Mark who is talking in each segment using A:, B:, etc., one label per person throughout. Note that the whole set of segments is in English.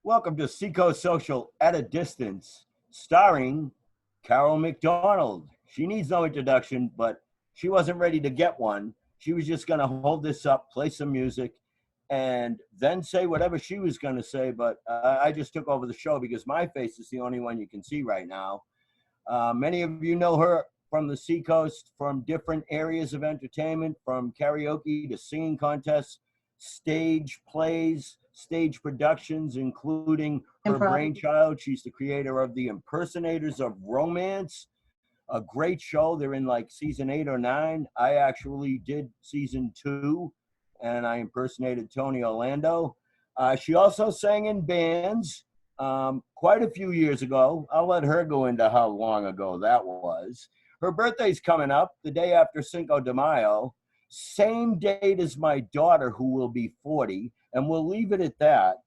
A: Welcome to Seacoast Social at a Distance, starring Carol McDonald. She needs no introduction, but she wasn't ready to get one. She was just going to hold this up, play some music, and then say whatever she was going to say. But I just took over the show because my face is the only one you can see right now. Many of you know her from the Seacoast, from different areas of entertainment, from karaoke to singing contests, stage plays, stage productions, including her brainchild. She's the creator of The Impersonators of Romance, a great show. They're in like season 8 or 9. I actually did season 2, and I impersonated Tony Orlando. She also sang in bands quite a few years ago. I'll let her go into how long ago that was. Her birthday's coming up the day after Cinco de Mayo, same date as my daughter, who will be 40, and we'll leave it at that.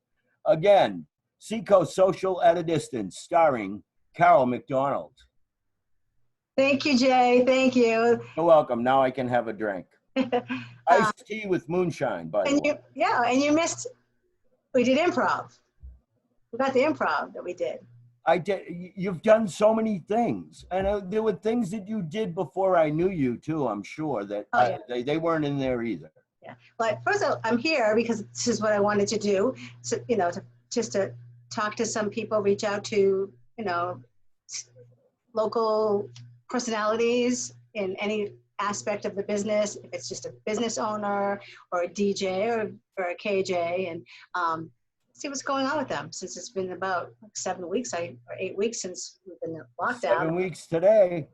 A: Again, Seacoast Social at a Distance, starring Carol McDonald.
B: Thank you, Jay. Thank you.
A: You're welcome. Now I can have a drink. Iced tea with moonshine, by the way.
B: Yeah, and you missed, we did improv. We got the improv that we did.
A: I did. You've done so many things, and there were things that you did before I knew you too. I'm sure that they weren't in there either.
B: Yeah. Well, first of all, I'm here because this is what I wanted to do. So just to talk to some people, reach out to local personalities in any aspect of the business. If it's just a business owner or a DJ or a KJ, and see what's going on with them, since it's been about 7 weeks or 8 weeks since we've been locked down.
A: 7 weeks today.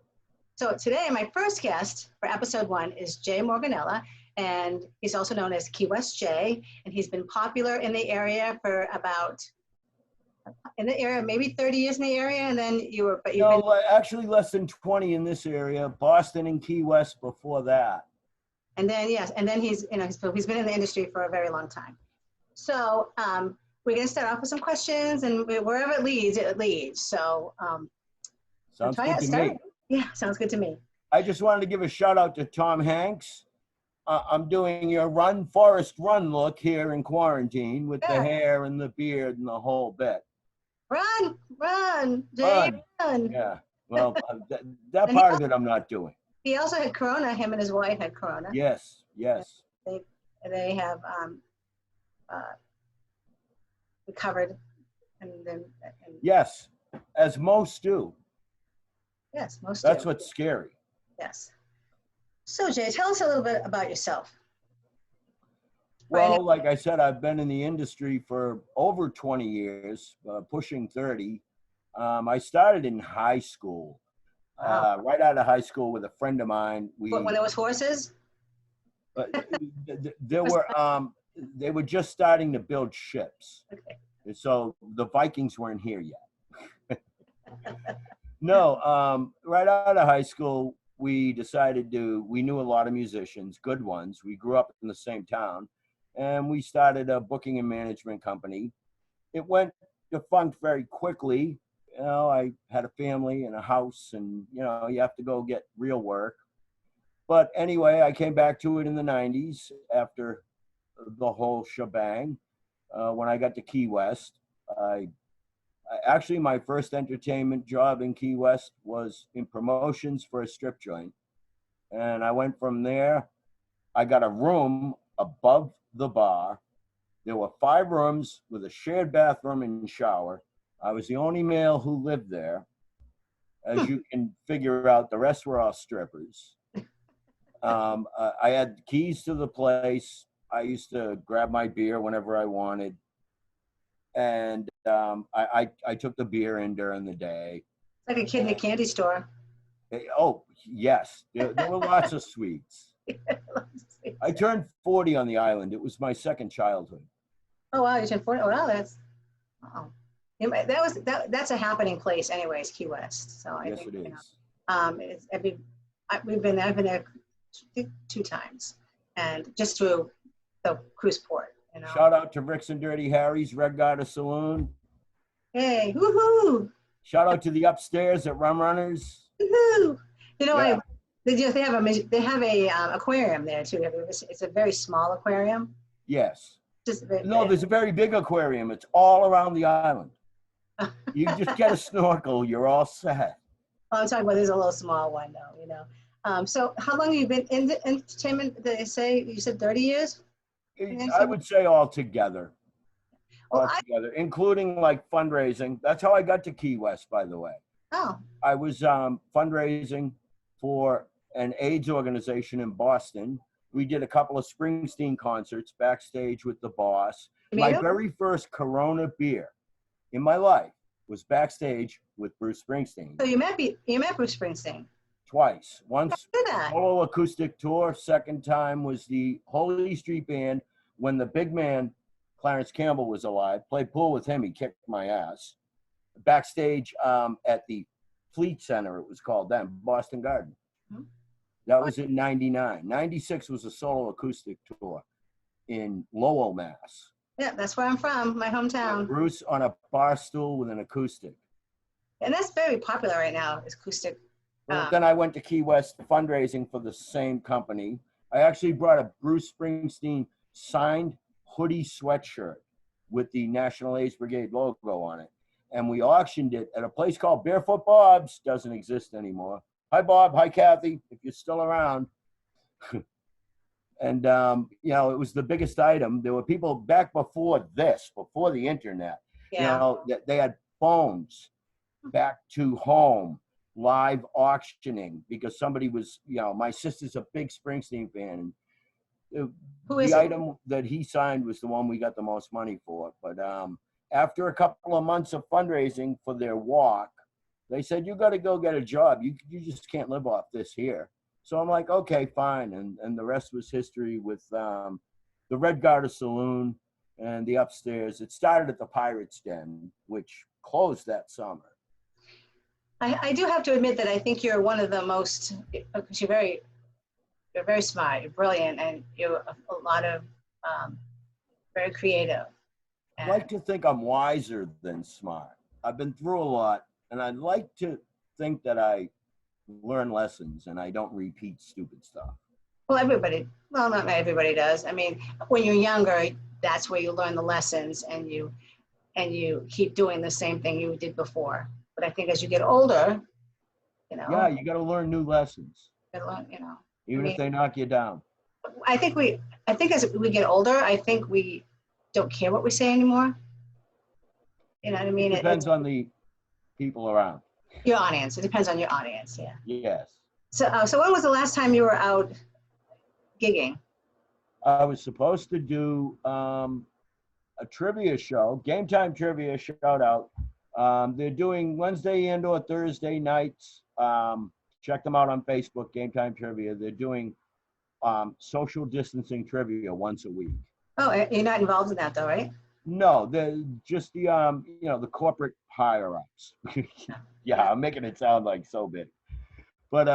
B: So today, my first guest for episode 1 is Jay Morganella, and he's also known as Key West Jay, and he's been popular in the area for maybe 30 years in the area, and then
A: actually less than 20 in this area, Boston and Key West before that.
B: And then, yes, and then he's been in the industry for a very long time. So, we're going to start off with some questions, and wherever it leads. So,
A: sounds good to me.
B: Yeah, sounds good to me.
A: I just wanted to give a shout out to Tom Hanks. I'm doing your Forrest Run look here in quarantine with the hair and the beard and the whole bit.
B: Run, Jay, run.
A: Yeah, well, that part of it I'm not doing.
B: He also had corona. Him and his wife had corona.
A: Yes.
B: They have recovered, and then.
A: Yes, as most do.
B: Yes, most
A: do. That's
B: do.
A: what's scary.
B: Yes. So, Jay, tell us a little bit about yourself.
A: Well, like I said, I've been in the industry for over 20 years, pushing 30. I started in high school.
B: Wow.
A: Right out of high school with a friend of mine.
B: When there was horses?
A: They were just starting to build ships.
B: Okay.
A: So the Vikings weren't here yet. No, right out of high school, we knew a lot of musicians, good ones. We grew up in the same town, and we started a booking and management company. It went defunct very quickly. I had a family and a house, and, you have to go get real work. But anyway, I came back to it in the 90s after the whole shebang. When I got to Key West, actually, my first entertainment job in Key West was in promotions for a strip joint. And I went from there. I got a room above the bar. There were 5 rooms with a shared bathroom and shower. I was the only male who lived there. As you can figure out, the rest were all strippers. I had keys to the place. I used to grab my beer whenever I wanted. And I took the beer in during the day.
B: Like a kid in a candy store.
A: Oh, yes. There were lots of sweets. I turned 40 on the island. It was my second childhood.
B: Oh, wow. You turned 40? Oh, wow. That's a happening place anyways, Key West. So I think,
A: it is.
B: I've been there 2 times, and just through the cruise port.
A: Shout out to Rick's and Dirty Harry's Red Garter Saloon.
B: Hey, woohoo!
A: Shout out to the upstairs at Rum Runners.
B: Woohoo! They have a aquarium there too. It's a very small aquarium.
A: Yes.
B: Just
A: No, there's a very big aquarium. It's all around the island. You just get a snorkel, you're all set.
B: I'm talking about there's a little small one though, you know. So how long have you been in the entertainment? Did they say you said 30 years?
A: I would say all together,
B: Well,
A: including like fundraising. That's how I got to Key West, by the way.
B: oh,
A: I was fundraising for an AIDS organization in Boston. We did a couple of Springsteen concerts backstage with the boss.
B: you
A: My
B: made 'em?
A: very first Corona beer in my life was backstage with Bruce Springsteen.
B: So you met Bruce Springsteen.
A: Twice. Once
B: Look at that.
A: solo acoustic tour. Second time was the Holy Street Band when the big man, Clarence Campbell, was alive. Played pool with him. He kicked my ass. Backstage at the Fleet Center, it was called then, Boston Garden.
B: Hmm.
A: That was in 99. 96 was a solo acoustic tour in Lowell, Mass.
B: Yeah, that's where I'm from, my hometown.
A: Bruce on a bar stool with an acoustic.
B: And that's very popular right now, is acoustic.
A: Well, then I went to Key West fundraising for the same company. I actually brought a Bruce Springsteen signed hoodie sweatshirt with the National AIDS Brigade logo on it. And we auctioned it at a place called Barefoot Bob's. Doesn't exist anymore. Hi, Bob. Hi, Kathy, if you're still around. And, you know, it was the biggest item. There were people back before this, before the internet.
B: Yeah.
A: You know, they had phones back to home, live auctioning, because somebody was, you know, my sister's a big Springsteen fan. And
B: Who is
A: the
B: it?
A: item that he signed was the one we got the most money for. But after a couple of months of fundraising for their walk, they said, you got to go get a job. You just can't live off this here. So I'm like, okay, fine. And the rest was history with the Red Garter Saloon and the upstairs. It started at the Pirates Den, which closed that summer.
B: I do have to admit that I think you're one of the most, because you're very smart, you're brilliant, and you're a lot of very creative.
A: I like to think I'm wiser than smart. I've been through a lot, and I'd like to think that I learn lessons and I don't repeat stupid stuff.
B: Well, not everybody does. I mean, when you're younger, that's where you learn the lessons, and you keep doing the same thing you did before. But I think as you get older, you know.
A: Yeah, you got to learn new lessons.
B: You know.
A: Even if they knock you down.
B: I think as we get older, I think we don't care what we say anymore. You know what I mean?
A: It depends on the people around.
B: Your audience. It depends on your audience. Yeah.
A: Yes.
B: So when was the last time you were out gigging?
A: I was supposed to do a trivia show, Game Time Trivia, shout out. They're doing Wednesday and or Thursday nights. Check them out on Facebook, Game Time Trivia. They're doing social distancing trivia once a week.
B: Oh, you're not involved in that though, right?
A: No, they're just the you know, the corporate higher ups. Yeah, I'm making it sound like so big. But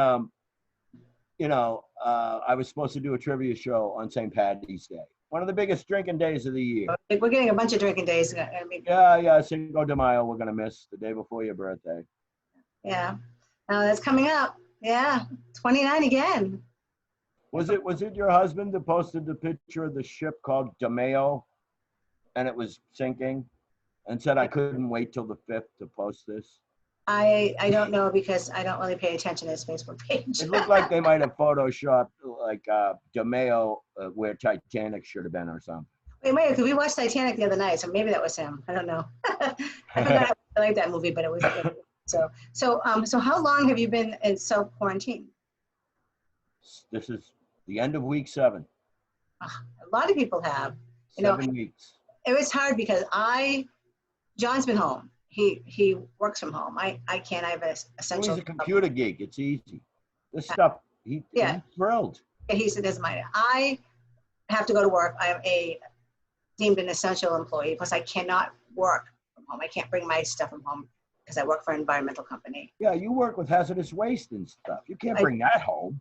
A: you know, I was supposed to do a trivia show on St. Patty's Day, one of the biggest drinking days of the year.
B: We're getting a bunch of drinking days. I mean,
A: Yeah, Cinco de Mayo we're gonna miss, the day before your birthday.
B: yeah, that's coming up. Yeah, 29 again.
A: Was it your husband that posted the picture of the ship called DeMeo, and it was sinking, and said I couldn't wait till the 5th to post this?
B: I don't know, because I don't really pay attention to his Facebook page.
A: It looked like they might have photoshopped like DeMeo where Titanic should have been or something.
B: Wait, because we watched Titanic the other night, so maybe that was him. I don't know. I forgot I like that movie, but it was so how long have you been in self-quarantine?
A: This is the end of week 7.
B: A lot of people have.
A: 7 weeks.
B: It was hard because John's been home. He works from home. I can't. I have an essential.
A: He's a computer geek. It's easy. This stuff, he's thrilled.
B: He said, "This is mine. I have to go to work. I am deemed an essential employee. Plus, I cannot work from home. I can't bring my stuff from home because I work for an environmental company."
A: Yeah, you work with hazardous waste and stuff. You can't bring that home.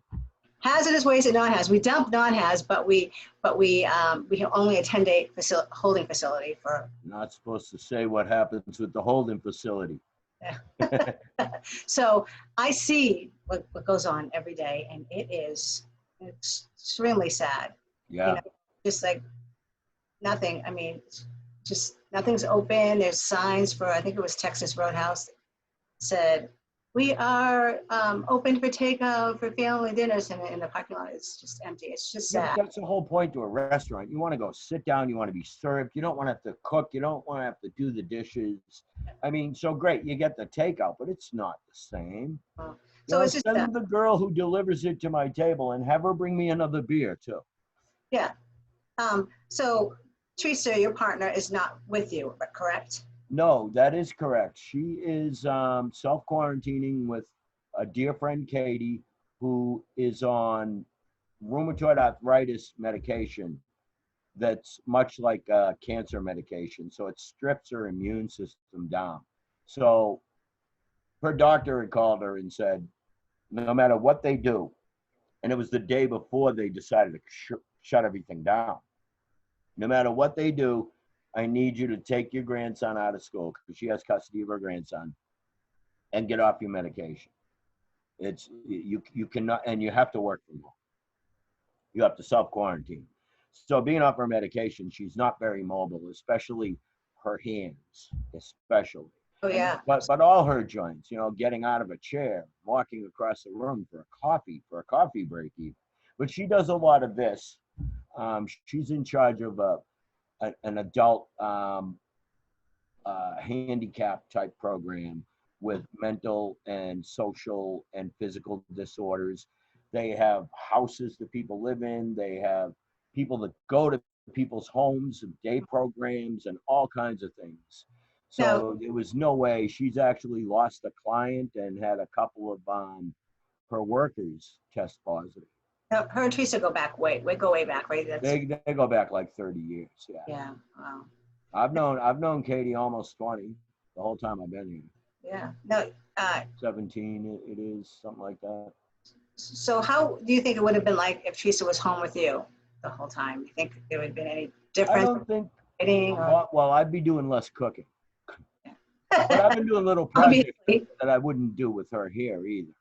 B: Hazardous waste and non-haz. We dump non-haz, but we have only a 10-day holding facility for.
A: Not supposed to say what happens with the holding facility.
B: Yeah. So I see what goes on every day, and it's extremely sad.
A: Yeah.
B: You know, just like nothing. I mean, just nothing's open. There's signs for, I think it was Texas Roadhouse, said, we are open for takeout for family dinners, and in the parking lot it's just empty. It's just
A: Yeah, but
B: sad.
A: that's the whole point to a restaurant. You want to go sit down. You want to be served. You don't want to have to cook. You don't want to have to do the dishes. I mean, so great, you get the takeout, but it's not the same.
B: Oh.
A: You
B: So
A: know,
B: it's just
A: send the girl who delivers it to my table and have her bring me another beer too.
B: yeah. So Teresa, your partner, is not with you, correct?
A: No, that is correct. She is self-quarantining with a dear friend, Katie, who is on rheumatoid arthritis medication that's much like cancer medication. So it strips her immune system down. So her doctor had called her and said, no matter what they do, and it was the day before they decided to shut everything down. No matter what they do, I need you to take your grandson out of school because she has custody of her grandson and get off your medication. It's you cannot, and you have to work from home. You have to self quarantine. So being off her medication, she's not very mobile, especially her hands, especially.
B: Oh yeah.
A: But all her joints, you know, getting out of a chair, walking across the room for a coffee break even. But she does a lot of this. She's in charge of an adult handicap type program with mental and social and physical disorders. They have houses that people live in. They have people that go to people's homes and day programs and all kinds of things.
B: Now,
A: So there was no way. She's actually lost a client and had a couple of her workers test positive.
B: her and Teresa go back go way back, right?
A: They go back like 30 years. Yeah.
B: Yeah. Wow.
A: I've known Katie almost 20 the whole time I've been here.
B: Yeah. No.
A: 17 it is, something like that.
B: So how do you think it would have been like if Teresa was home with you the whole time? Do you think there would have been any difference?
A: I don't think,
B: Or...
A: well, I'd be doing less cooking. But I've been doing little projects that I wouldn't do with her here either.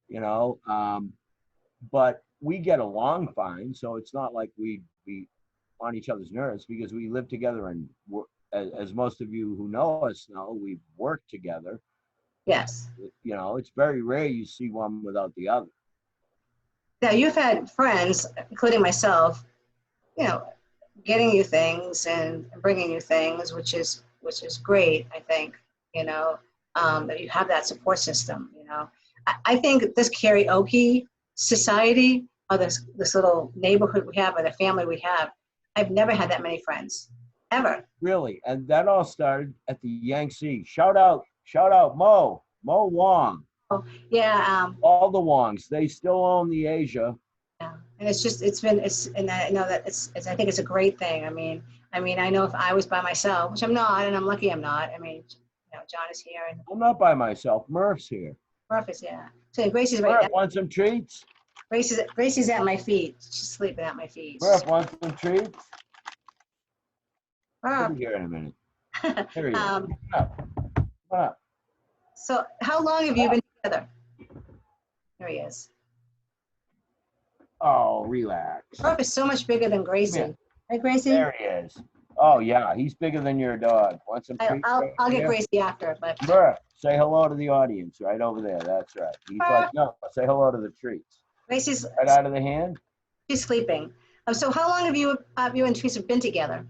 A: You know, but we get along fine, so it's not like we on each other's nerves because we live together and as most of you who know us know, we've worked together.
B: Yes.
A: You know, it's very rare you see one without the other.
B: Now you've had friends, including myself, you know, getting you things and bringing you things, which is great. I think, you know, that you have that support system. You know, I think this karaoke society or this little neighborhood we have or the family we have, I've never had that many friends ever.
A: Really, and that all started at the Yangtze. Shout out Mo Wong.
B: Oh yeah.
A: All the Wongs, they still own the Asia.
B: Yeah, and and I know that I think it's a great thing. I mean, I know if I was by myself, which I'm not, and I'm lucky I'm not. I mean, you know, John is here and
A: I'm not by myself. Murph's here.
B: Murph is, yeah. So Gracie's right
A: Murph, want some treats?
B: Gracie's at my feet. She's sleeping at my feet.
A: Murph, want some treats?
B: Murph.
A: He'll be here in a minute. Here he is. Come up.
B: So how long have you been together? There he is.
A: Oh, relax.
B: Murph is so much bigger than Gracie. Right, Gracie?
A: There he is. Oh, yeah, he's bigger than your dog. Want some treats?
B: I'll get Gracie after, but.
A: Murph, say hello to the audience right over there. That's right. He's like, no, say hello to the treats.
B: Gracie's
A: right out of the hand.
B: She's sleeping. So how long have you and Teresa been together?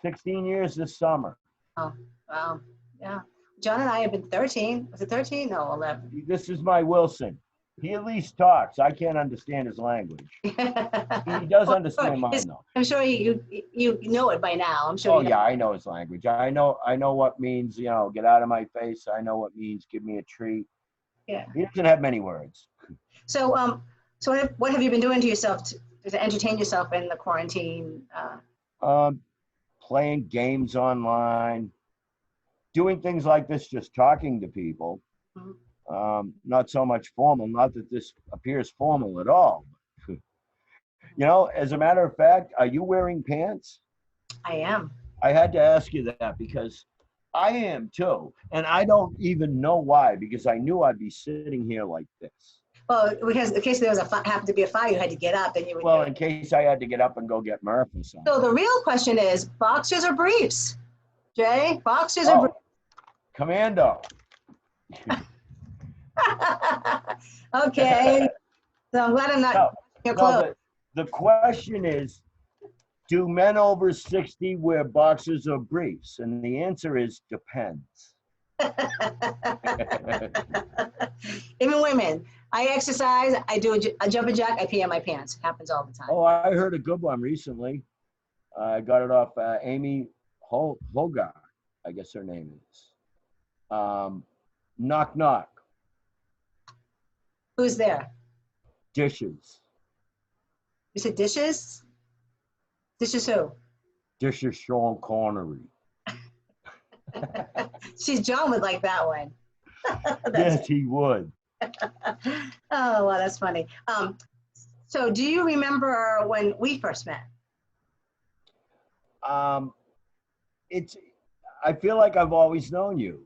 A: 16 years this summer.
B: Oh, wow. Yeah. John and I have been 13. Was it 13? No, 11.
A: This is my Wilson. He at least talks. I can't understand his language. He does understand mine, though.
B: I'm sure you know it by now. I'm sure.
A: Oh, yeah, I know his language. I know what means, you know, get out of my face. I know what means give me a treat.
B: Yeah.
A: He doesn't have many words.
B: So, what have you been doing to yourself to entertain yourself in the quarantine?
A: Playing games online, doing things like this, just talking to people. Mm-hmm. Not so much formal, not that this appears formal at all. You know, as a matter of fact, are you wearing pants?
B: I am.
A: I had to ask you that because I am too. And I don't even know why, because I knew I'd be sitting here like this.
B: Well, because in case there was happened to be a fire, you had to get up, then you would.
A: Well, in case I had to get up and go get Murph or something.
B: So the real question is, boxers or briefs? Jay, boxers or
A: Oh, Commando.
B: briefs? Okay. So I'm glad I'm not
A: No,
B: your
A: no,
B: clothes.
A: but the question is, do men over 60 wear boxers or briefs? And the answer is depends.
B: Even women. I exercise. I do a jumping jack. I pee on my pants. It happens all the time.
A: Oh, I heard a good one recently. I got it off Amy Hogar, I guess her name is. Knock, knock.
B: Who's there?
A: Dishes.
B: You said dishes? Dishes who?
A: Dishes Sean Connery.
B: She's John would like that one.
A: Yes, he would.
B: Oh, well, that's funny. So do you remember when we first met?
A: It's. I feel like I've always known you.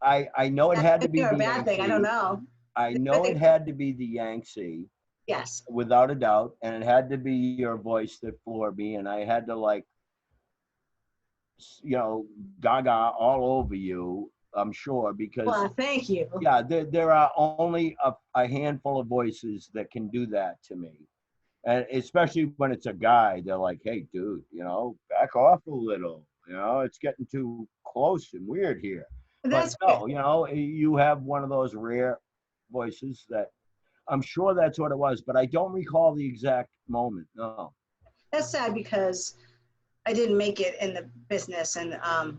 A: I know it had to be
B: a
A: the
B: bad thing. I don't know.
A: I know it had to be the Yangtze.
B: Yes.
A: Without a doubt, and it had to be your voice that floored me, and I had to like, gaga all over you. I'm sure because.
B: Well, thank you.
A: Yeah, there are only a handful of voices that can do that to me, and especially when it's a guy. They're like, "Hey, dude, back off a little. It's getting too close and weird here."
B: That's
A: but no, you have one of those rare voices that. I'm sure that's what it was, but I don't recall the exact moment. No.
B: That's sad because I didn't make it in the business, and I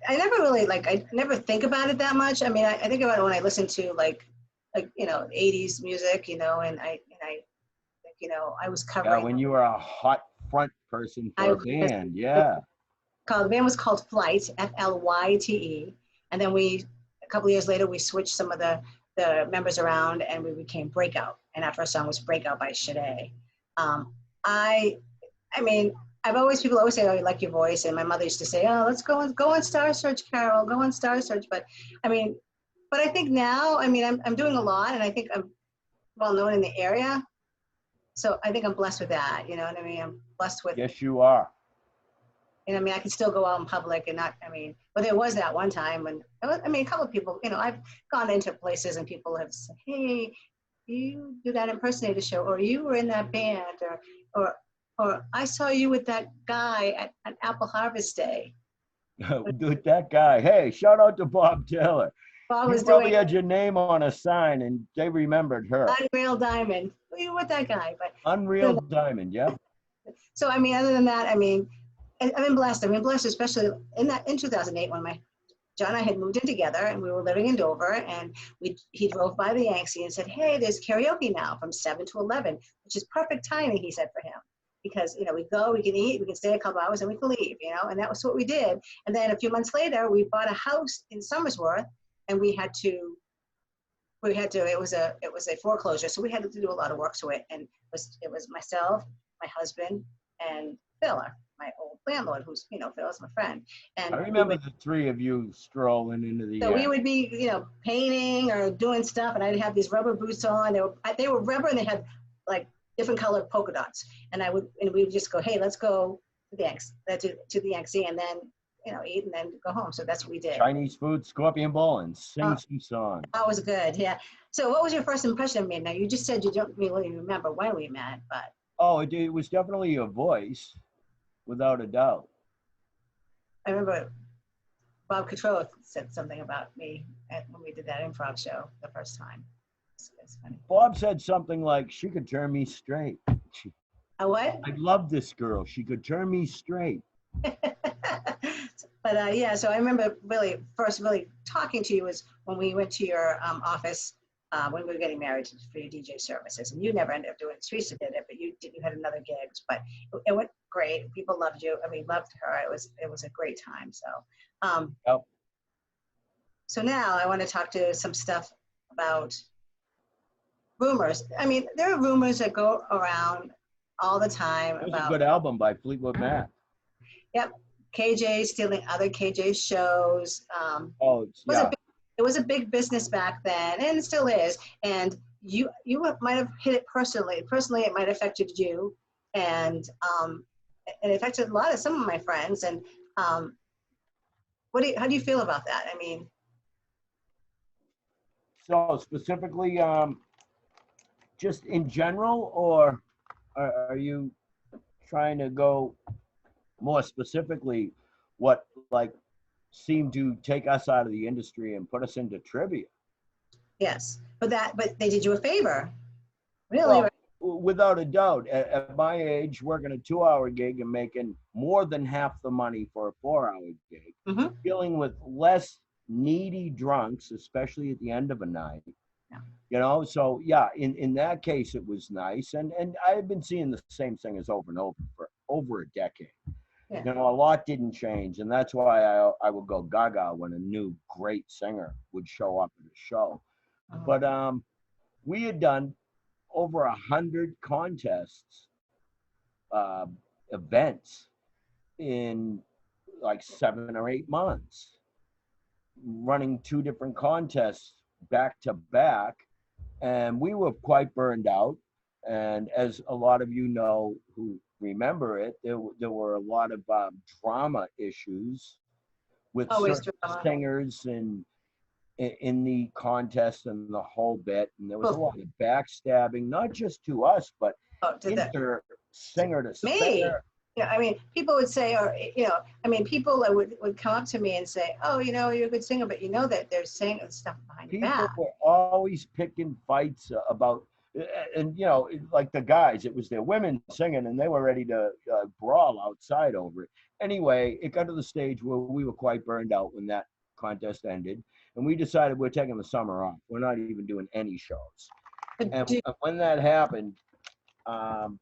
B: never really I never think about it that much. I mean, I think about it when I listen to like 80s music, and I I was covering.
A: Yeah, when you were a hot front person for a band, yeah.
B: The band was called Flyte, Flyte, and then a couple of years later we switched some of the members around and we became Breakout, and our first song was Breakout by Sade. I mean, people always say, "Oh, you like your voice," and my mother used to say, "Oh, let's go on Star Search, Carol, go on Star Search." But I think now, I'm doing a lot, and I think I'm well known in the area, so I think I'm blessed with that. You know what I mean? I'm blessed with.
A: Yes, you are.
B: And I can still go out in public and not, but there was that one time when, a couple of people, I've gone into places and people have said, "Hey, you do that impersonator show," or "You were in that band," or "I saw you with that guy at Apple Harvest Day."
A: With that guy. Hey, shout out to Bob Taylor.
B: Bob
A: You
B: was
A: probably
B: doing
A: had your name on a sign and they remembered her.
B: Unreal Diamond. You were with that guy, but
A: Unreal Diamond, yeah.
B: So other than that, I've been blessed. I've been blessed, especially in 2008 when John and I had moved in together and we were living in Dover, and he drove by the Yangtze and said, "Hey, there's karaoke now from 7 to 11, which is perfect timing," he said, for him. Because, we go, we can eat, we can stay a couple hours and we can leave, and that was what we did. And then a few months later, we bought a house in Somersworth, and it was a foreclosure. So we had to do a lot of work to it. And it was myself, my husband, and Phil, my old landlord, who's, Phil's my friend. And
A: I remember the three of you strolling into the.
B: So we would be, painting or doing stuff, and I'd have these rubber boots on. They were rubber, and they had like different colored polka dots. And we would just go, "Hey, let's go to the Yangtze, and then eat and then go home." So that's what we did.
A: Chinese food, scorpion bowl, and sing some songs.
B: That was good, yeah. So what was your first impression of me? Now, you just said you don't really remember when we met, but.
A: Oh, it was definitely your voice, without a doubt.
B: I remember Bob Cottrell said something about me when we did that improv show the first time. It's funny.
A: Bob said something like, "She could turn me straight."
B: A what?
A: I love this girl. She could turn me straight.
B: But yeah, so I remember first talking to you was when we went to your office when we were getting married for your DJ services, and you never ended up doing it. Teresa did it, but you had another gigs, but it went great. People loved you. Loved her. It was a great time. So,
A: Yep.
B: So now I want to talk to some stuff about rumors. There are rumors that go around all the time
A: It was
B: about
A: a good album by Fleetwood Mac.
B: Yep. KJ stealing other KJ shows.
A: It
B: it was a big business back then, and it still is. And you might have hit it personally. Personally, it might have affected you, and it affected a lot of some of my friends. And how do you feel about that? I mean,
A: So specifically, just in general, or are you trying to go more specifically what like seemed to take us out of the industry and put us into trivia?
B: yes, but they did you a favor, really,
A: Well,
B: right?
A: without a doubt, at my age, working a 2-hour gig and making more than half the money for a 4-hour gig,
B: Mm-hmm.
A: dealing with less needy drunks, especially at the end of a night.
B: Yeah.
A: You know, so yeah, in that case, it was nice, and I've been seeing the same thing as over and over for over a decade.
B: Yeah.
A: You know, a lot didn't change, and that's why I would go gaga when a new great singer would show up at a show.
B: Uh-huh.
A: But we had done over 100 contests, uh, events in like 7 or 8 months, running 2 different contests back to back, and we were quite burned out. And as a lot of you know who remember it, there were a lot of drama issues with
B: Always
A: certain
B: drama.
A: singers and in the contest and the whole bit. And there was a
B: Oh,
A: lot of backstabbing, not just to us, but
B: did that
A: inter singer to
B: me?
A: singer.
B: Yeah, I mean, people would say, or I mean, people that would come up to me and say, "Oh, you're a good singer," but you know that they're saying stuff behind your
A: People
B: back.
A: were always picking fights about, and like the guys, it was their women singing, and they were ready to brawl outside over it. Anyway, it got to the stage where we were quite burned out when that contest ended, and we decided we're taking the summer off. We're not even doing any shows. And when that happened, um,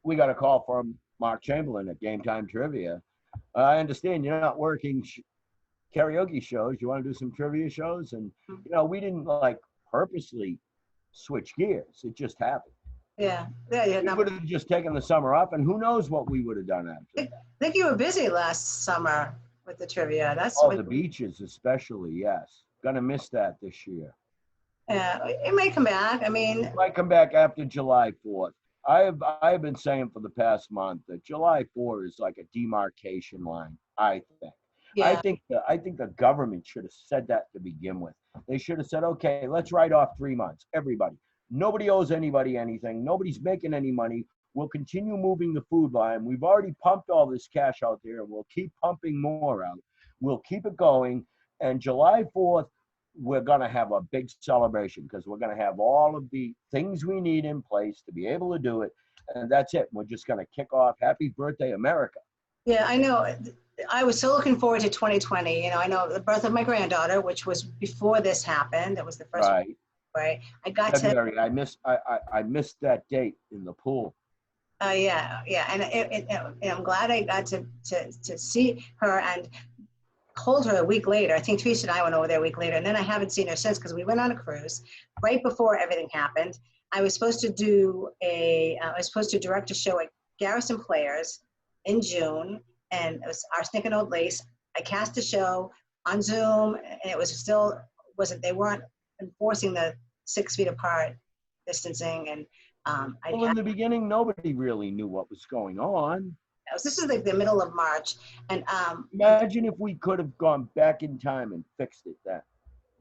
A: we got a call from Mark Chamberlain at Game Time Trivia. I understand you're not working karaoke shows. You want to do some trivia shows? And, we didn't like purposely switch gears. It just happened.
B: Yeah, yeah.
A: We
B: No,
A: would have just taken the summer off, and who knows what we would have done after
B: I
A: that.
B: think you were busy last summer with the trivia. That's
A: Oh,
B: what.
A: the beaches, especially, yes. Gonna miss that this year.
B: Yeah, it may come back. I mean,
A: Might come back after July 4th. I've been saying for the past month that July 4th is like a demarcation line, I think.
B: yeah,
A: I think the government should have said that to begin with. They should have said, okay, let's write off 3 months. Everybody. Nobody owes anybody anything. Nobody's making any money. We'll continue moving the food line. We've already pumped all this cash out there, and we'll keep pumping more out. We'll keep it going. And July 4th, we're going to have a big celebration because we're going to have all of the things we need in place to be able to do it. And that's it. We're just going to kick off Happy Birthday, America.
B: yeah. I know. I was so looking forward to 2020. I know the birth of my granddaughter, which was before this happened. That was the first.
A: Right.
B: Right. I got
A: February. I missed that date in the pool.
B: Yeah, yeah, and I'm glad I got to see her and hold her a week later. I think Teresa and I went over there a week later, and then I haven't seen her since because we went on a cruise right before everything happened. I was supposed to direct a show at Garrison Players in June, and it was Arsenic and Old Lace. I cast a show on Zoom, and it was still they weren't enforcing the 6 feet apart distancing, and
A: Well, in the beginning, nobody really knew what was going on.
B: this is like the middle of March, and
A: Imagine if we could have gone back in time and fixed it then.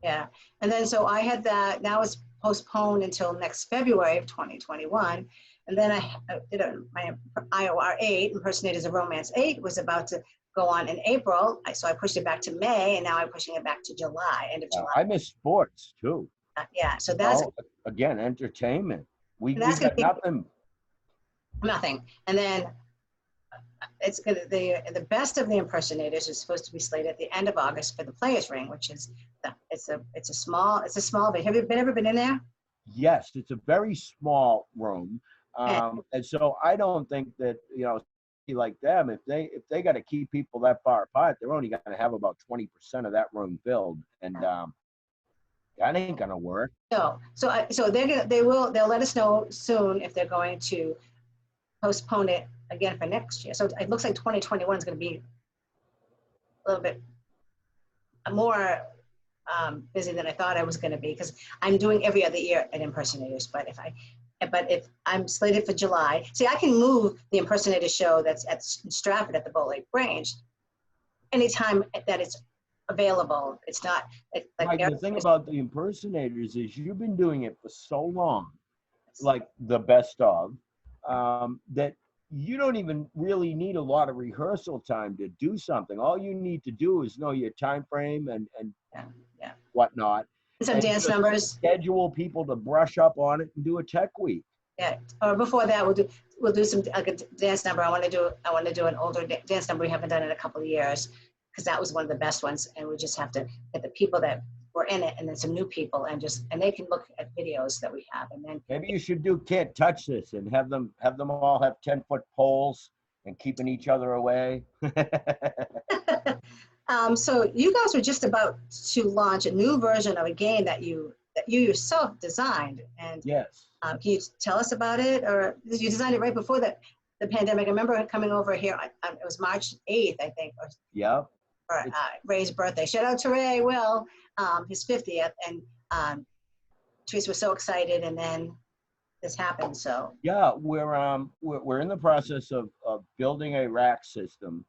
B: yeah, and then so I had that. Now it's postponed until next February of 2021, and then I did my IOR 8, Impersonators of Romance 8, was about to go on in April, so I pushed it back to May, and now I'm pushing it back to July, end of July.
A: I miss sports too.
B: Yeah, so that's
A: again entertainment. We
B: got
A: nothing.
B: Nothing, and then it's good. The best of the impersonators is supposed to be slated at the end of August for the Players Ring, which is it's a small bit. Have you ever been in there?
A: Yes, it's a very small room, and so I don't think that like them, if they got to keep people that far apart, they're only going to have about 20% of that room filled, and that ain't gonna work.
B: No, so they'll let us know soon if they're going to postpone it again for next year. So it looks like 2021 is going to be a little bit more busy than I thought I was going to be, because I'm doing every other year at Impersonators. But if I'm slated for July, see, I can move the Impersonator show that's at Stratford at the Bow Lake Grange anytime that it's available. It's not like
A: Right. The thing about the impersonators is you've been doing it for so long, like the best of, that you don't even really need a lot of rehearsal time to do something. All you need to do is know your time frame and
B: yeah, yeah.
A: whatnot,
B: Some
A: and
B: dance
A: just
B: numbers.
A: schedule people to brush up on it and do a tech week.
B: Yeah. Or before that, we'll do some like a dance number. I want to do an older dance number we haven't done in a couple of years, because that was one of the best ones, and we just have to get the people that were in it and then some new people, and they can look at videos that we have, and then
A: Maybe you should do Can't Touch This and have them all have 10-foot poles and keeping each other away.
B: So you guys were just about to launch a new version of a game that you yourself designed, and
A: Yes.
B: can you tell us about it? Or you designed it right before the pandemic? I remember coming over here. It was March 8th, I think,
A: Yep.
B: or Ray's birthday. Shout out to Ray, Will, his 50th, and Teresa was so excited, and then this happened. So
A: Yeah, we're in the process of building a rack system.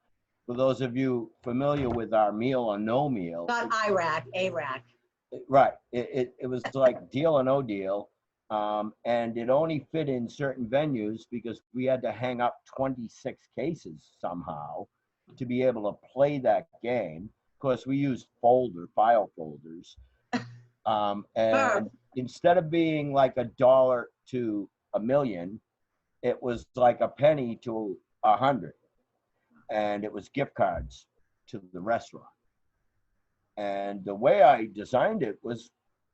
A: For those of you familiar with our meal or no meal,
B: not IRAC, ARAC.
A: right? It was like Deal or No Deal, and it only fit in certain venues because we had to hang up 26 cases somehow to be able to play that game. Of course, we used file folders, and instead of being like $1 to a million, it was like a penny to 100, and it was gift cards to the restaurant. And the way I designed it was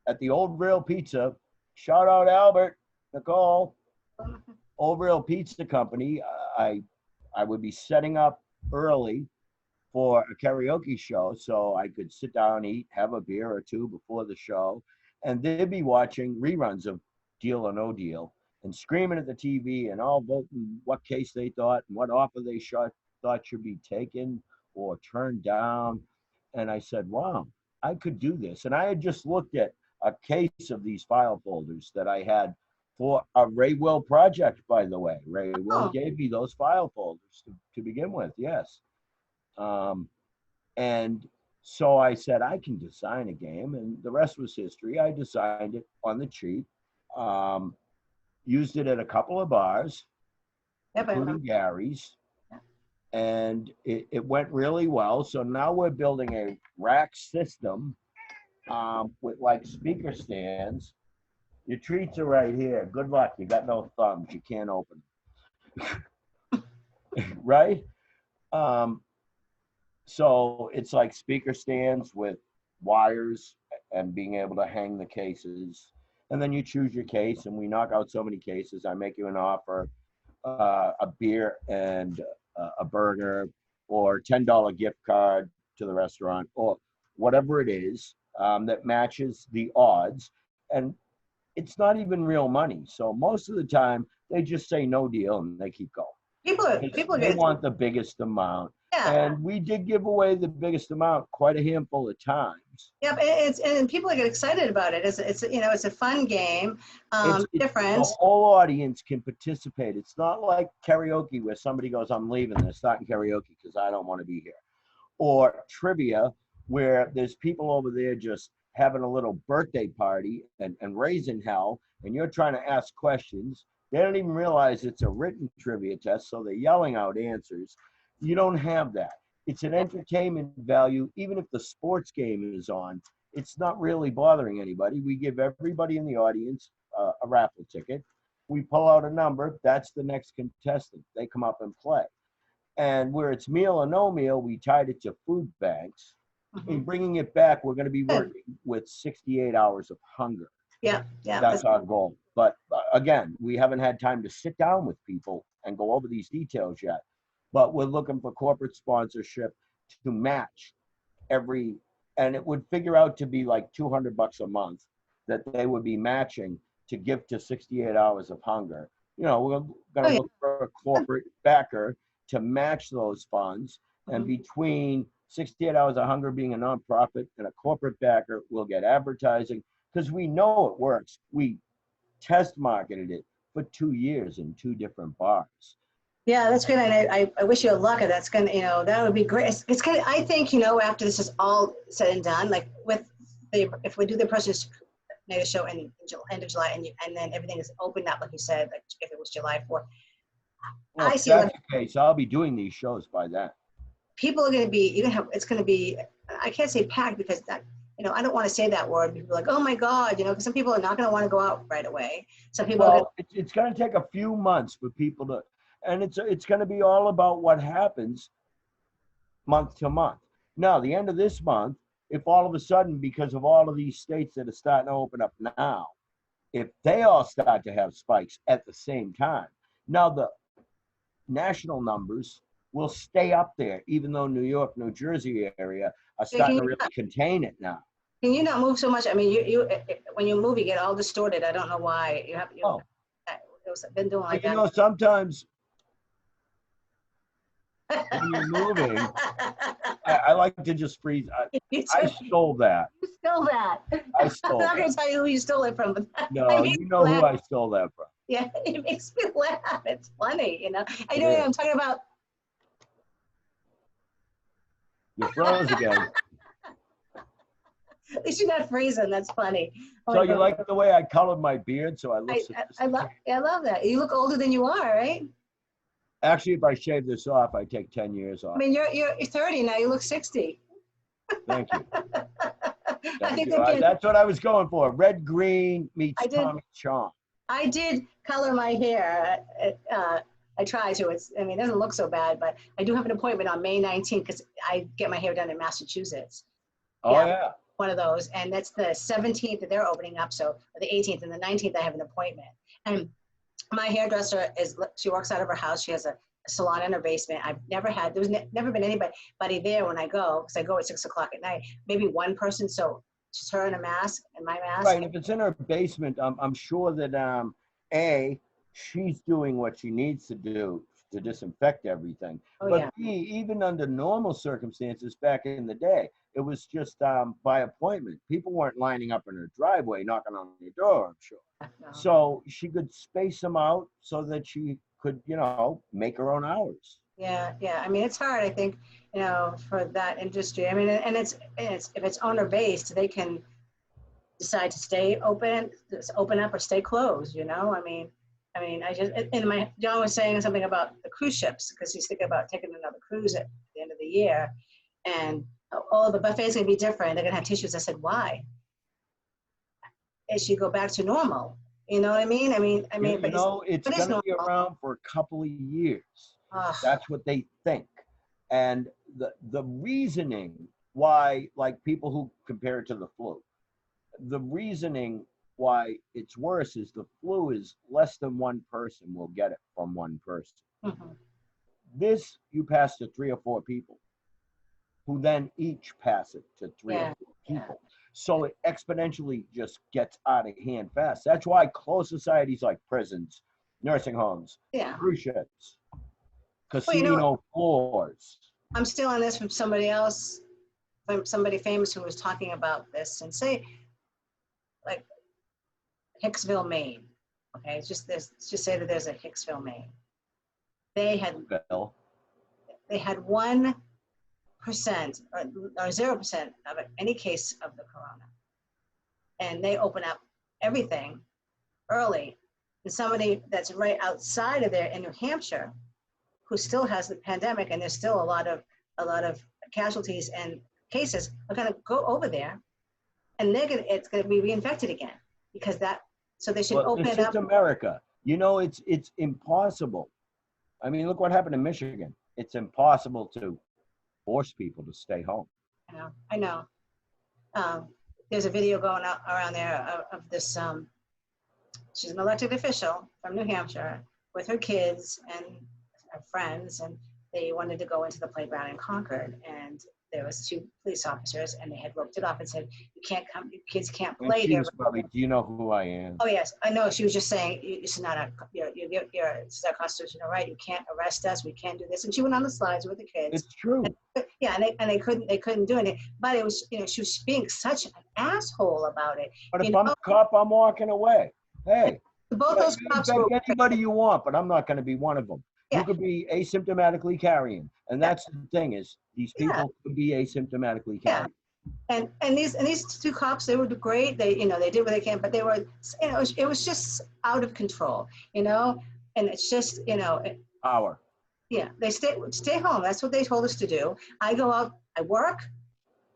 A: at the Old Rail Pizza. Shout out Albert, Nicole, Old Rail Pizza Company. I would be setting up early for a karaoke show, so I could sit down, eat, have a beer or two before the show, and they'd be watching reruns of Deal or No Deal and screaming at the TV and all voting what case they thought and what offer they thought should be taken or turned down. And I said, wow, I could do this. And I had just looked at a case of these file folders that I had for a Ray Will project, by the way. Ray Will gave me those file folders to begin with, yes. And so I said, I can design a game, and the rest was history. I designed it on the cheap, used it at a couple of bars, including Gary's, and it went really well. So now we're building a rack system with like speaker stands. Your treats are right here. Good luck. You got no thumbs. You can't open them. Right? So it's like speaker stands with wires and being able to hang the cases. And then you choose your case, and we knock out so many cases. I make you an offer, a beer and a burger, or $10 gift card to the restaurant, or whatever it is that matches the odds. And it's not even real money. So most of the time, they just say no deal and they keep going. They want the biggest amount. Yeah. And we did give away the biggest amount quite a handful of times.
B: Yeah, and people get excited about it. It's a fun game. Different.
A: The whole audience can participate. It's not like karaoke where somebody goes, I'm leaving, they're starting karaoke because I don't want to be here. Or trivia where there's people over there just having a little birthday party and raising hell, and you're trying to ask questions. They don't even realize it's a written trivia test, so they're yelling out answers. You don't have that. It's an entertainment value. Even if the sports game is on, it's not really bothering anybody. We give everybody in the audience a raffle ticket. We pull out a number. That's the next contestant. They come up and play. And where it's meal or no meal, we tied it to food banks. In bringing it back, we're going to be working with 68 hours of hunger.
B: Yeah.
A: That's our goal. But again, we haven't had time to sit down with people and go over these details yet. But we're looking for corporate sponsorship to match and it would figure out to be like $200 a month that they would be matching to give to 68 hours of hunger. We're going to look for a corporate backer to match those funds. And between 68 Hours of Hunger being a nonprofit and a corporate backer will get advertising because we know it works. We test marketed it for 2 years in 2 different bars.
B: Yeah, that's good. And I wish you luck. And that's going to, that would be great. It's kind of, I think, after this is all said and done, like if we do the person's native show in end of July and then everything is opened up, like you said, like if it was July 4th,
A: Well,
B: I
A: if
B: see
A: that's the case, I'll be doing these shows by then.
B: people are going to be, it's going to be, I can't say packed because that, I don't want to say that word. People are like, oh my God, because some people are not going to want to go out right away. Some people
A: Well, it's going to take a few months for people to, and it's going to be all about what happens month to month. Now, the end of this month, if all of a sudden, because of all of these states that are starting to open up now, if they all start to have spikes at the same time, now the national numbers will stay up there, even though New York, New Jersey area are starting to really contain it now.
B: Can you not move so much? I mean, you when you move, you get all distorted. I don't know why. Been doing like that.
A: Sometimes when you're moving, I like to just freeze. I stole that.
B: You stole that.
A: I stole
B: I'm not going to tell you who you stole it from. But
A: no, you know who I stole that from.
B: Yeah, it makes me laugh. It's funny, I know what I'm talking about.
A: You froze again.
B: At least you're not freezing. That's funny.
A: So you like the way I colored my beard, so I look
B: I love that. You look older than you are, right?
A: Actually, if I shave this off, I take 10 years off.
B: I mean, you're 30 now. You look 60.
A: Thank you. That's what I was going for. Red green meets Tommy Chong.
B: I did color my hair. I try to. It doesn't look so bad, but I do have an appointment on May 19th because I get my hair done in Massachusetts.
A: Oh, yeah.
B: One of those. And that's the 17th that they're opening up. So the 18th and the 19th, I have an appointment. And my hairdresser she works out of her house. She has a salon in her basement. There's never been anybody there when I go, because I go at 6 o'clock at night, maybe one person. So just her in a mask and my mask.
A: Right. If it's in her basement, I'm sure that, she's doing what she needs to do to disinfect everything. But B, even under normal circumstances back in the day, it was just by appointment. People weren't lining up in her driveway, knocking on your door, I'm sure. No. So she could space them out so that she could, make her own hours.
B: Yeah. It's hard, I think, for that industry. And it's if it's owner based, they can decide to stay open up or stay closed. John was saying something about the cruise ships because he's thinking about taking another cruise at the end of the year, and the buffet's gonna be different. They're gonna have tissues. I said, why? It should go back to normal. You know what I mean?
A: It's gonna be around for a couple of years. That's what they think, and the reasoning why, like people who compare it to the flu, the reasoning why it's worse is the flu is less than one person will get it from one person. Mm-hmm. This you pass to 3 or 4 people, who then each pass it to 3 or 4 people. So it exponentially just gets out of hand fast. That's why closed societies like prisons, nursing homes, cruise ships, casino floors.
B: I'm still on this from somebody else, from somebody famous who was talking about this, and say, like Hicksville, Maine. Okay, let's just say that there's a Hicksville, Maine. They had 1% or 0% of any case of the corona, and they open up everything early. And somebody that's right outside of there in New Hampshire, who still has the pandemic, and there's still a lot of casualties and cases, are going to go over there, and it's going to be reinfected again because so they should open it up.
A: It's America. It's impossible. Look what happened in Michigan. It's impossible to force people to stay home.
B: I know. There's a video going out around there of this. She's an elected official from New Hampshire with her kids and her friends, and they wanted to go into the playground in Concord, and there was 2 police officers, and they had roped it off and said, "You can't come. Kids can't
A: And
B: play
A: she
B: here."
A: was probably, do you know who I am?
B: Oh yes, I know. She was just saying, "It's not a it's our constitutional right. You can't arrest us. We can't do this." And she went on the slides with the kids.
A: It's true.
B: Yeah, and they couldn't do anything. But it was, she was being such an asshole about it.
A: But if I'm a cop, I'm walking away. Hey,
B: Both those
A: you
B: cops
A: beg
B: were
A: anybody you want, but I'm not going to be one of them.
B: Yeah.
A: You could be asymptomatically carrying, and that's the thing is these people could be asymptomatically carrying.
B: And these 2 cops, they were great. They they did what they can, but they were it was just out of control, and it's just
A: Power.
B: yeah, they stay home. That's what they told us to do. I go out, I work,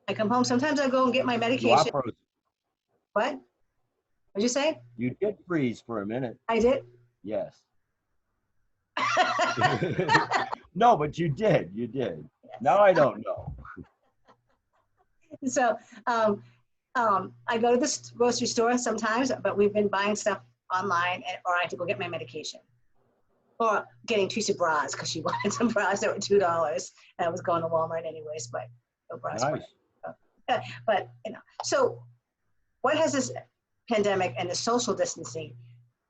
B: I come home. Sometimes I go and get my
A: You are
B: medication.
A: frozen.
B: What? What'd you say?
A: You did freeze for a minute.
B: I did.
A: Yes. No, but you did. You did.
B: Yes.
A: Now I don't know.
B: So I go to the grocery store sometimes, but we've been buying stuff online, or I have to go get my medication. Or getting Teresa bras because she wanted some bras that were $2. And I was going to Walmart anyways, but no bras.
A: Nice.
B: But so what has this pandemic and the social distancing,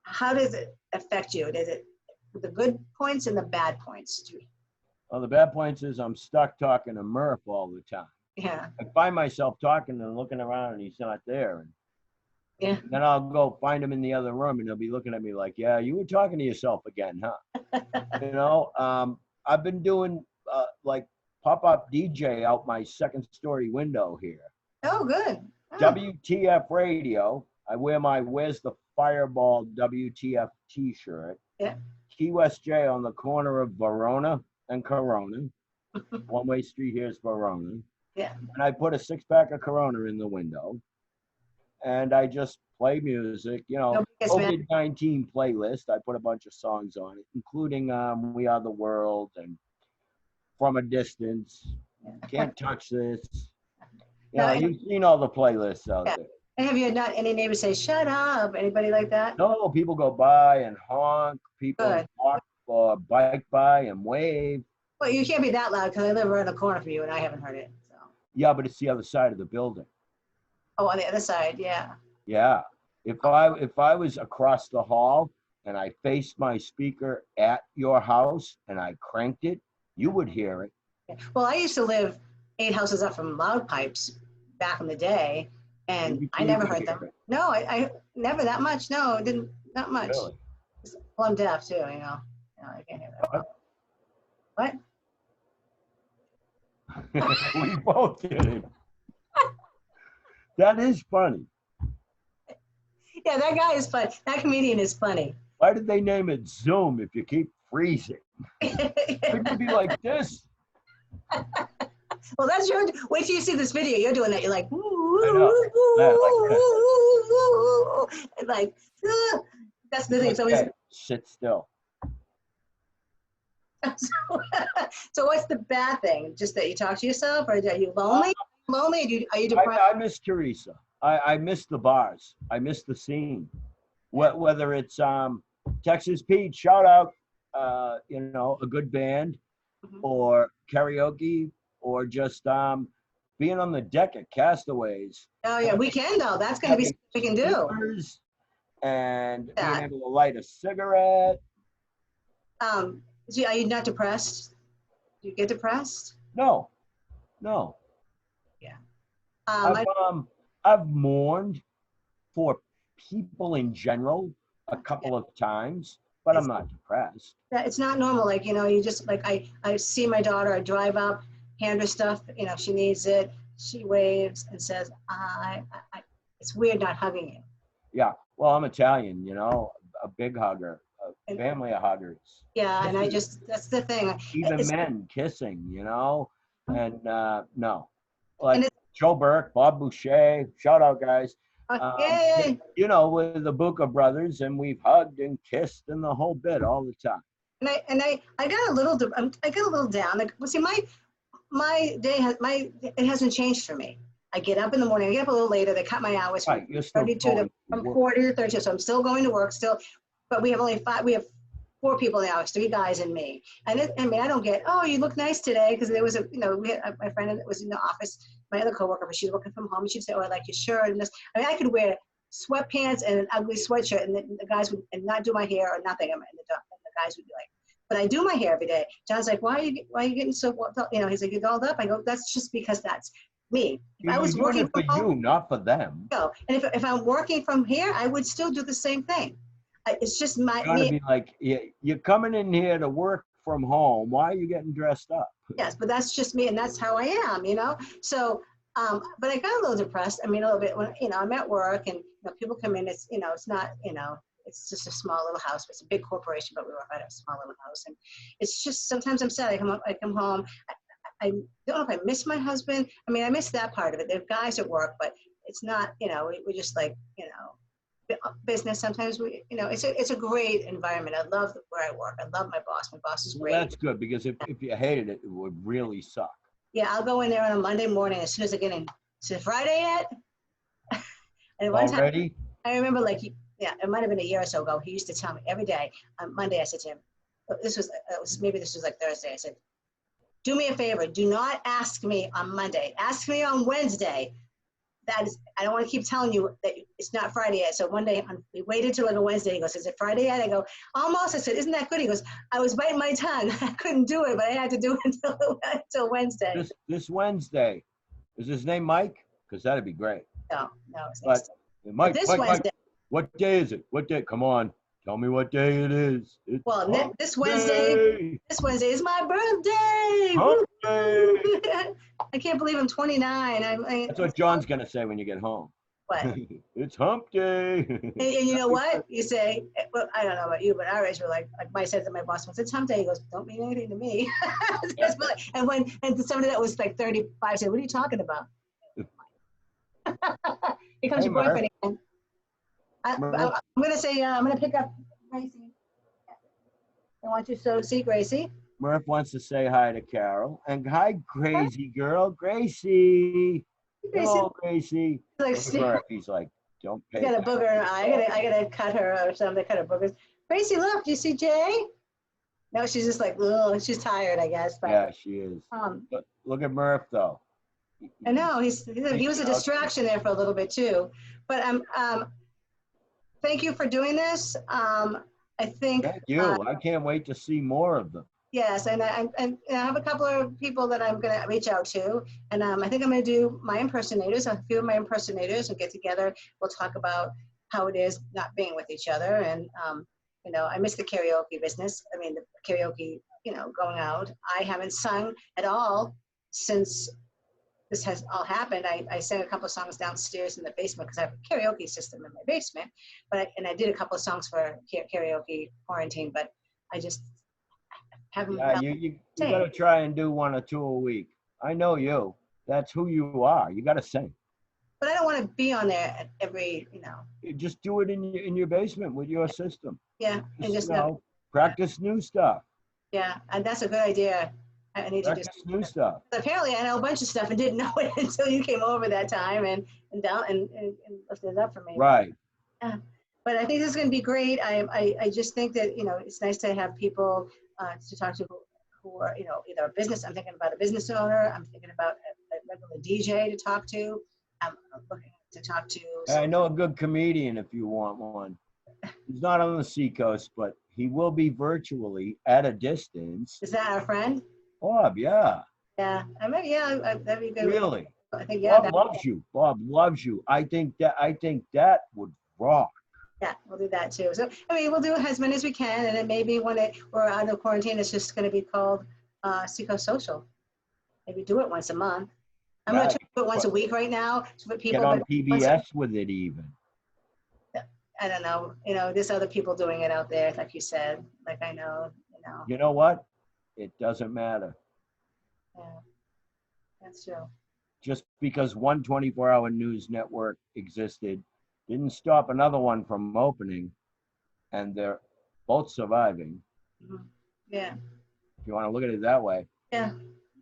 B: how does it affect you? Is it the good points and the bad points?
A: Well, the bad points is I'm stuck talking to Murph all the time.
B: Yeah.
A: I find myself talking and looking around and he's not there. And
B: Yeah.
A: then I'll go find him in the other room and he'll be looking at me like, yeah, you were talking to yourself again, huh? I've been doing like pop-up DJ out my 2nd story window here.
B: Oh, good. Oh.
A: WTF radio. I wear my Where's the Fireball WTF t-shirt.
B: Yeah.
A: Key West J on the corner of Verona and Corona. One-way street here is Verona.
B: Yeah.
A: And I put a 6-pack of Corona in the window. And I just play music, COVID-19 playlist. I put a bunch of songs on it, including We Are the World and From a Distance, Can't Touch This. You've seen all the playlists out there.
B: And have you had not any neighbors say, shut up? Anybody like that?
A: No, people go by and honk. People walk or bike by and wave.
B: Well, you can't be that loud because I live around the corner from you and I haven't heard it. So.
A: Yeah, but it's the other side of the building.
B: Oh, on the other side, yeah.
A: Yeah. If I was across the hall and I faced my speaker at your house and I cranked it, you would hear it.
B: Yeah. Well, I used to live 8 houses up from Loud Pipes back in the day, and I never heard them. No, I never that much. No, didn't, not much.
A: Really?
B: Well, I'm deaf too, I can't hear that. What?
A: We both did it. That is funny.
B: Yeah, that guy is funny. That comedian is funny.
A: Why did they name it Zoom if you keep freezing? Couldn't it be like this?
B: Well, that's your. Wait till you see this video. You're doing that. You're like, like that's the thing. So
A: sit still.
B: So what's the bad thing? Just that you talk to yourself, or are you lonely? Lonely? Are you depressed?
A: I miss Teresa. I miss the bars. I miss the scene. Whether it's Texas Pete, shout out, a good band, or karaoke, or just being on the deck at Castaways.
B: Oh yeah, weekend though. That's gonna be something we can do.
A: And being able to light a cigarette.
B: Are you not depressed? Do you get depressed?
A: No.
B: Yeah.
A: I've mourned for people in general a couple of times, but I'm not depressed.
B: It's not normal. Like, you just like, I see my daughter, I drive up, hand her stuff, she needs it. She waves and says, it's weird not hugging you.
A: Yeah. Well, I'm Italian, a big hugger, a family of huggers.
B: Yeah. And that's the thing.
A: Even men kissing, and no. Like Joe Burke, Bob Boucher, shout out guys.
B: Yay.
A: With the Buca brothers, and we've hugged and kissed and the whole bit all the time.
B: And I got a little down. Like, well, see, my day it hasn't changed for me. I get up in the morning. I get up a little later. They cut my hours from 32 to from 40 to 32. So I'm still going to work still, but we have only 4 4 people in the office, 3 guys and me. And I mean, I don't get, oh, you look nice today, because there was we had, my friend that was in the office, my other coworker, but she was working from home, and she'd say, oh, I like your shirt and this. I mean, I could wear sweatpants and an ugly sweatshirt, and the guys would and not do my hair or nothing, and the guys would be like, but I do my hair every day. John's like, why are you getting so, he's like, you dolled up? I go, that's just because that's me. If I
A: You're
B: was
A: doing
B: working
A: it for
B: from home,
A: you, not for them.
B: no. And if I'm working from here, I would still do the same thing. It's just
A: You gotta
B: me.
A: be like, you're coming in here to work from home. Why are you getting dressed up?
B: Yes, but that's just me, and that's how I am, So, but I got a little depressed. I mean, a little bit when I'm at work, and people come in. It's not it's just a small little house. It's a big corporation, but we work at a small little house, and it's just sometimes I'm sad. I come home. I don't know if I miss my husband. I mean, I miss that part of it. There are guys at work, but it's not. We're just like business. Sometimes it's a great environment. I love where I work. I love my boss. My boss is great.
A: Well, that's good, because if you hated it, it would really suck.
B: Yeah, I'll go in there on a Monday morning as soon as I get in. Is it Friday yet? And one time,
A: Already?
B: I remember it might have been a year or so ago. He used to tell me every day on Monday. I said to him, this was like Thursday. I said, do me a favor. Do not ask me on Monday. Ask me on Wednesday. I don't want to keep telling you that it's not Friday yet. So one day we waited till like a Wednesday. He goes, is it Friday yet? I go, almost. I said, isn't that good? He goes, I was biting my tongue. I couldn't do it, but I had to do it until Wednesday.
A: This Wednesday. Is his name Mike? Because that'd be great.
B: No, it's
A: But Mike,
B: this
A: Mike,
B: Wednesday.
A: Mike, what day is it? What day? Come on. Tell me what day it is.
B: This Wednesday is my birthday.
A: Hump day.
B: I can't believe I'm 29.
A: That's what John's going to say when you get home.
B: What?
A: It's hump day.
B: And you know what? You say, well, I don't know about you, but our age were like I said to my boss once, it's hump day. He goes, don't mean anything to me. And somebody that was like 35 said, what are you talking about? Here comes your boyfriend again. I'm going to say, I'm going to pick up Gracie. I want you to see Gracie.
A: Murph wants to say hi to Carol. And hi, crazy girl. Gracie. Hello, Gracie. Murph, he's like, don't pay.
B: Got a booger in her eye. I gotta cut her or something. Cut her boogers. Gracie, look, do you see Jay? No, she's just like, ugh, she's tired, I guess. But,
A: yeah, she is. Look at Murph, though.
B: I know he was a distraction there for a little bit too. But thank you for doing this. I think.
A: Thank you. I can't wait to see more of them.
B: Yes, and I have a couple of people that I'm going to reach out to, and I think I'm going to do my impersonators, a few of my impersonators, and get together. We'll talk about how it is not being with each other, and I miss the karaoke business. I mean, the karaoke, going out. I haven't sung at all since this has all happened. I sang a couple of songs downstairs in the basement because I have a karaoke system in my basement, but I did a couple of songs for karaoke quarantine, but I just haven't.
A: Yeah, you got to try and do 1 or 2 a week. I know you. That's who you are. You got to sing.
B: But I don't want to be on there every,
A: You just do it in your basement with your system.
B: Yeah, and just
A: practice new stuff.
B: Yeah, and that's a good idea. I need
A: practice
B: to
A: new stuff.
B: Apparently, I know a bunch of stuff and didn't know it until you came over that time and lifted it up for me.
A: Right.
B: Yeah. But I think this is going to be great. I just think that it's nice to have people to talk to who are either a business. I'm thinking about a business owner. I'm thinking about a regular DJ to talk to. I'm looking to talk to.
A: I know a good comedian if you want one. He's not on the Seacoast, but he will be virtually at a distance.
B: Is that our friend?
A: Bob, yeah.
B: Yeah, that'd be good.
A: Really?
B: I think yeah.
A: Bob loves you. Bob loves you. I think that would rock.
B: Yeah, we'll do that too. So we'll do as many as we can, and then maybe when we're out of quarantine, it's just going to be called Seacoast Social. Maybe do it once a month. I'm going to do it once a week right now. So for people
A: get on PBS with it even.
B: I don't know. There's other people doing it out there, like you said. Like I know.
A: You know what? It doesn't matter.
B: Yeah, that's true.
A: Just because one 24-hour news network existed didn't stop another one from opening, and they're both surviving.
B: Mm-hmm. Yeah.
A: If you want to look at it that way.
B: Yeah.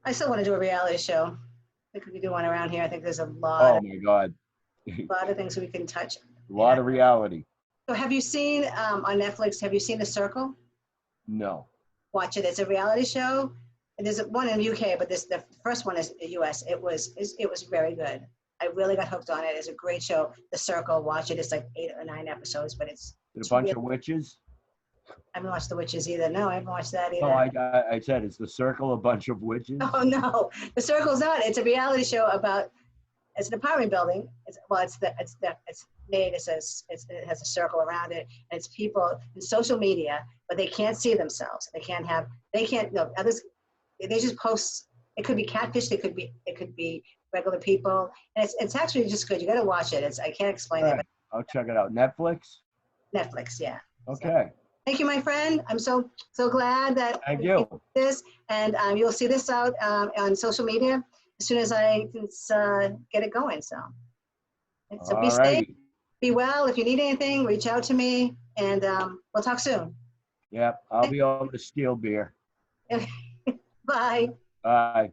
B: I still want to do a reality show. I think we could do one around here. I think there's a lot.
A: Oh, my God.
B: A lot of things we can touch.
A: A lot of reality.
B: So have you seen on Netflix, have you seen The Circle?
A: No.
B: Watch it. It's a reality show. And there's one in the UK, but the first one is the US. It was very good. I really got hooked on it. It's a great show. The Circle. Watch it. It's like 8 or 9 episodes, but it's
A: Is it a bunch of witches?
B: I haven't watched The Witches either. No, I haven't watched that either.
A: No, I said it's The Circle, a bunch of witches.
B: Oh no, The Circle's not. It's a reality show about. It's an apartment building. It's made. It has a circle around it, and it's people in social media, but they can't see themselves. They can't. No others. They just post. It could be catfish. It could be regular people, and it's actually just good. You got to watch it. I can't explain it. But
A: I'll check it out. Netflix.
B: Netflix, yeah.
A: Okay.
B: So, thank you, my friend. I'm so glad that
A: Thank you.
B: This, and you'll see this out on social media as soon as I get it going. So be safe, be well. If you need anything, reach out to me, and we'll talk soon.
A: Yep, I'll be over to steal beer.
B: Bye.
A: Bye.